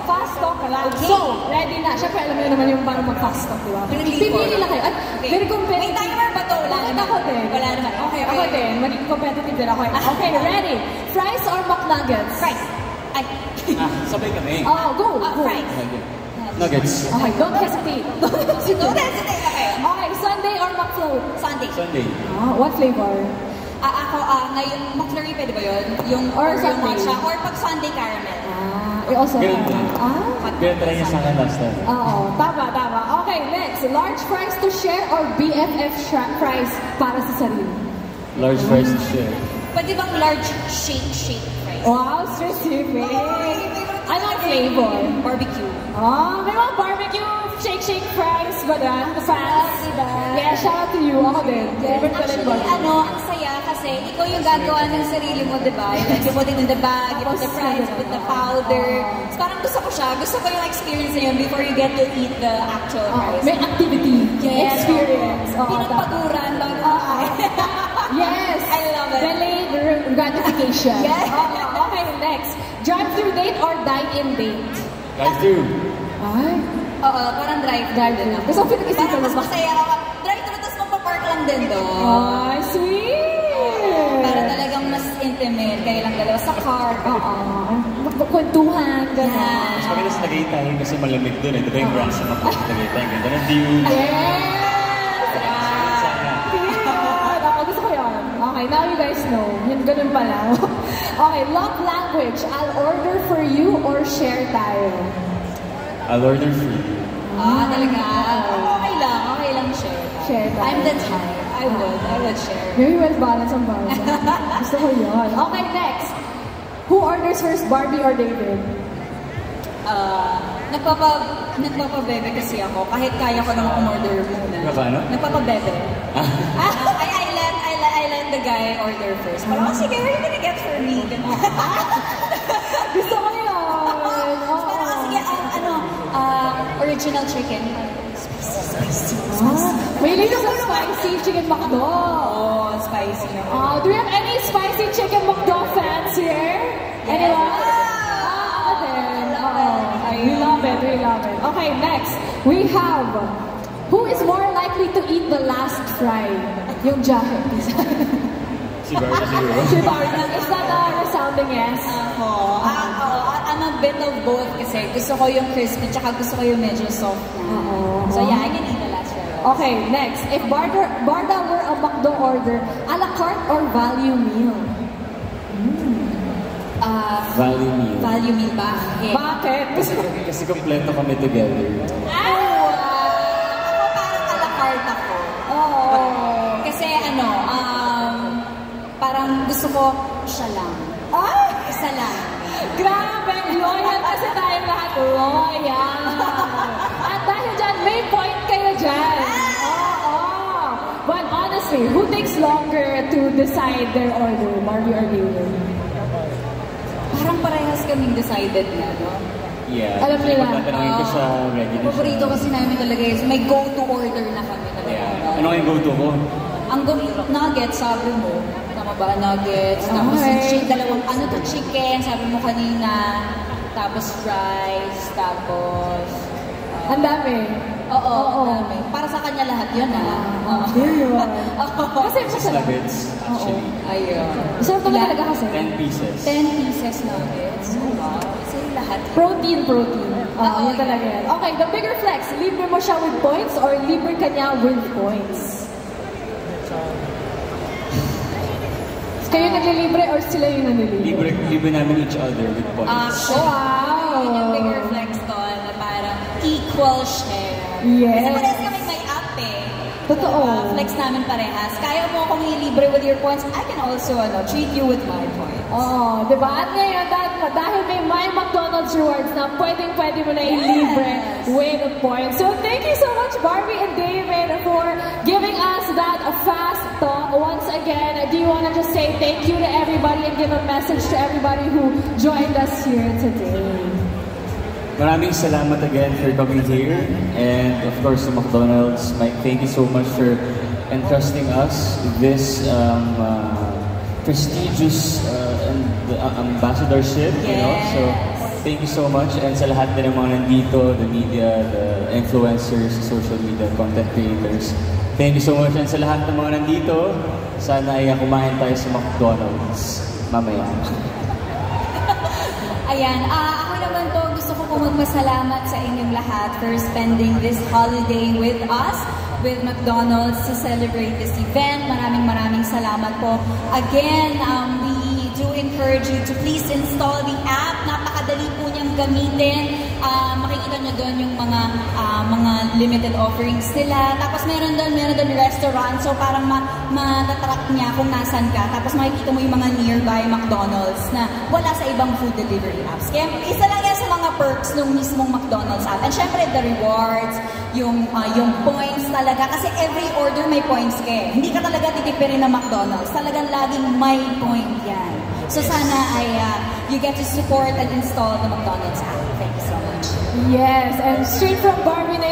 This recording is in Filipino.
Fast talk ka lang. Okay. So, ready na. Siyempre, alam niyo naman yung parang mag-fast talk, di ba? Pipili lang kayo. At very competitive. May timer ba ito? Wala naman. Ako din. Wala naman. Okay. Ako din. Maging competitive din ako. Okay, ready? Fries or McNuggets? Fries. Ay. Sabay kami. Oh, go. Fries. Nuggets. Okay, don't hesitate. Don't hesitate. Okay, Sunday or McFloat? Sunday. What flavor? Ako, ngayon, McFlurry pwede ba yun? Yung or yung matcha. Or pag Sunday caramel. Also, Ganun try niya sa akin last time. Oo, tama. Okay, next. Large fries to share or BFF fries para sa sarili? Large fries to share. Pwede bang large shake fries? Wow, specific. Anong flavor? Barbecue. May mga barbecue shake fries ba na? Fans? Yeah, shout out to you. Ako din. Actually, ang saya kasi ikaw yung gagawa ng sarili mo, di ba? Like, you put it in the bag, you put the fries, you put the powder. So, parang gusto ko siya. Gusto ko yung experience na yun before you get to eat the actual fries. May activity. Experience. Pinagpaguran bago Yes. I love it. Delayed gratification. Yes. Okay, next. Drive-through date or dine-in date? Drive-through. Ay. Oo, parang drive-through. Gusto ko pinag-isipan parang mas masaya ka. Drive-through, tapos magpa-park lang din doon. Ay, sweet. Para talagang mas intimate. Kayo lang dalawa sa car. Oo. Magkwentuhan. Yeah. Mas kami nasa Tagaytay kasi malamig doon eh. Diba yung branch na mga Tagaytay? Ganda ng view. Yes! Gusto ko yun. Okay, now you guys know. Yun, ganun pala. Okay, love language. I'll order for you or share tayo? I'll order for you. Talaga? Okay lang share. Share tayo. I'm the type. I would share. Very well balanced ang bawat. Gusto ko yun. Okay, next. Who orders first, Barbie or David? Nagpapabebe kasi ako. Kahit kaya ko naman umorder muna. Paano? Nagpapabebe. I let the guy order first. Parang, sige, what are you gonna get for me? Gusto ko yun. Parang, sige, original chicken. Spicy. Mahilig ka sa spicy chicken McDo. Spicy. Do we have any spicy chicken McDo fans here? Anyone? We love it. Okay, next. We have, who is more likely to eat the last fry? Yung jacket. Si Barda siguro. Si Barda. Is that a resounding yes? I'm a bit of both kasi gusto ko yung crispy tsaka gusto ko yung medyo soft na. So yeah, I can eat the last fry. Okay, next. If Barda were a McDo order, a la carte or value meal? Value meal. Value meal ba? Bakit? Kasi kompleto kami together. Ako parang a la carte ako. Kasi parang gusto ko siya lang. Isa lang. Grabe! Loyal kasi tayo lahat. Loyal! At dahil dyan, may point kayo dyan. But honestly, who takes longer to decide their order? Barbie or David? Parang parehas kaming decided na, no? Yeah. Alam nila. Tatanungin ko siya, ready na siya. Paborito kasi namin talaga is may go-to order na kami talaga. Yeah. Ano yung go-to ko? Ang nuggets, sabi mo. Tama ba? Nuggets. Tapos dalawang, chicken, sabi mo kanina. Tapos rice. Tapos... Ang dami. Oo, ang dami. Para sa kanya lahat yun, Kasi masarap. Nuggets, actually. Ayun. Masarap naman talaga kasi. 10 pieces. 10 pieces nuggets. Oh, wow. Sa'yo lahat. Protein. Yun talaga yan. Okay, the bigger flex. Libre mo siya with points or libre ka niya with points? Kayo naglilibre or sila yung nanilibre? Libre namin each other with points. Wow! Yun yung bigger flex doon na parang equal share. Yes. Kasi parehas kami may app eh. Totoo. Flex namin parehas. Kaya mo akong ilibre with your points, I can also treat you with my points. Diba? At ngayon, dahil may My McDonald's rewards na pwedeng-pwede mo na ilibre with points. So thank you so much, Barbie and David, for giving us that fast talk. Once again, do you want to just say thank you to everybody and give a message to everybody who joined us here today? Maraming salamat again for coming here, and of course to McDonald's. Thank you so much for entrusting us this prestigious ambassadorship. Yes. You know, so thank you so much. And sa lahat din ng mga nandito, the media, the influencers, social media, content creators, thank you so much. And sa lahat ng mga nandito, sana ay kumain tayo sa McDonald's mamaya. Ayan, ako naman po gusto ko po magpasalamat sa inyong lahat for spending this holiday with us, with McDonald's to celebrate this event. Maraming salamat po. Again, we do encourage you to please install the app. Napakadali po niyang gamitin. Makikita niyo doon yung mga limited offerings nila. Tapos meron doon restaurant. So parang matatrack niya kung nasan ka. Tapos makikita mo yung mga nearby McDonald's na wala sa ibang food delivery apps. Kaya isa lang yan sa mga perks ng mismong McDonald's app. And syempre the rewards, yung points talaga. Kasi every order may points ka eh. Hindi ka talaga titipirin ng McDonald's. Talagang laging may point yan. So sana ay you get to support and install the McDonald's app. Thank you so much. Yes, and straight from Barbie na